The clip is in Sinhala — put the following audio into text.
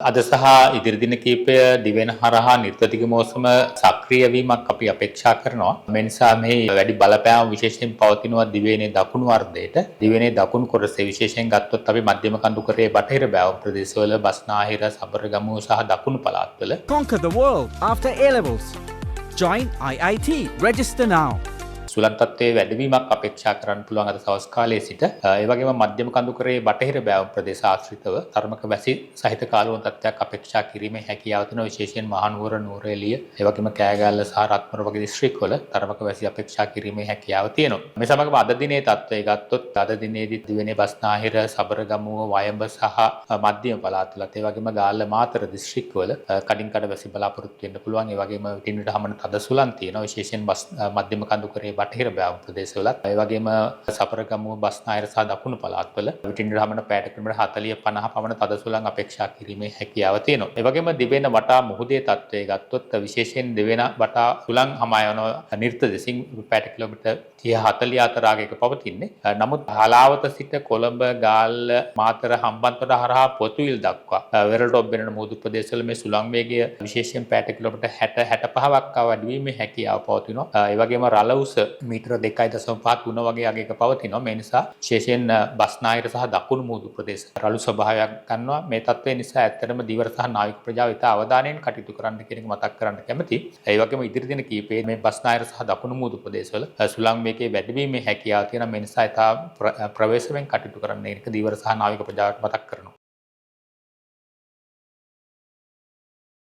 අද සහ ඉදිරි දින කීපය දිවෙන හරහා නිර්ගතික මෝසම සක්‍රිය වීමක් අපි අපේක්ෂා කරනවා. මේ නිසා මේ වැඩි බලපෑම විශේෂයෙන් පවතිනවා දිවයිනේ දකුණු අර්ධයට. දිවයිනේ දකුණු කොටසේ විශේෂයෙන් ගත්තොත් අපි මධ්‍යම කඳුකරයේ බටහිර බෑවුම් ප්‍රදේශවල බස්නාහිර, සබරගමුව සහ දකුණු පළාත්වල Conquer the world after A-levels. Join IIT. Register now. සුළං තත්ත්වයේ වැඩිවීමක් අපේක්ෂා කරන්න පුළුවන් අද සවස් කාලයේ සිට. ඒ වගේම මධ්‍යම කඳුකරයේ බටහිර බෑවුම් ප්‍රදේශ ආශ්‍රිතව තරමක වැසි සහිත කාලවන තත්ත්වයක් අපේක්ෂා කිරීමේ හැකියාව තියෙනවා. විශේෂයෙන් මහනුවර, නුවරඑළිය, ඒ වගේම කෑගල්ල සහ රත්මර වගේ දිස්ත්‍රික්කවල තරමක වැසි අපේක්ෂා කිරීමේ හැකියාව තියෙනවා. මේ සමගම අද දිනේ තත්ත්වය ගත්තොත් අද දිනේදී දිවයිනේ බස්නාහිර, සබරගමුව, වයඹ සහ මධ්‍යම පළාත්වලත් ඒ වගේම ගාල්ල, මාතර දිස්ත්‍රික්කවල කඩින් කඩ වැසි බලාපොරොත්තු වෙන්න පුළුවන්. ඒ වගේම විටින් විට හමන තද සුළං තියෙනවා. විශේෂයෙන් මධ්‍යම කඳුකරයේ බටහිර බෑවුම් ප්‍රදේශවලත් ඒ වගේම සබරගමුව, බස්නාහිර සහ දකුණු පළාත්වල විටින් රහමන පැයට කිලෝමීටර් 40-50 පමණ තද සුළං අපේක්ෂා කිරීමේ හැකියාව තියෙනවා. ඒ වගේම දිවෙන වටා මුහුදේ තත්ත්වය ගත්තොත් විශේෂයෙන් දිවෙන වටා සුළං හමා යන නිර්ත දෙසින් පැයට කිලෝමීටර් 30-40 අතර ආගයක පවතින්නේ. නමුත් හලාවත සිට කොළඹ, ගාල්ල, මාතර, හම්බන්තොට හරහා පොතුවිල් දක්වා වෙරළට ඔබ්බෙන මුහුදු ප්‍රදේශවල මේ සුළං වේගය විශේෂයෙන් පැයට කිලෝමීටර් 60-65ක් වැඩි වීමේ හැකියාව පවතිනවා. ඒ වගේම රළ උස මීටර 2.5-3 වගේ අගයක පවතිනවා. මේ නිසා විශේෂයෙන් බස්නාහිර සහ දකුණු මුහුදු ප්‍රදේශ රළු ස්වභාවයක් ගන්නවා. මේ තත්ත්වය නිසා ඇත්තටම දීවර සහ නාවික ප්‍රජාව ඉතා අවධානයෙන් කටයුතු කරන්න කියන එක මතක් කරන්න කැමතියි. ඒ වගේම ඉදිරි දින කීපයේ මේ බස්නාහිර සහ දකුණු මුහුදු ප්‍රදේශවල සුළං වේගයේ වැඩිවීමේ හැකියාව තියෙනවා. මේ නිසා ඉතා ප්‍රවේශමෙන් කටයුතු කරන්න ඒක දීවර සහ නාවික ප්‍රජාවට මතක් කරනවා.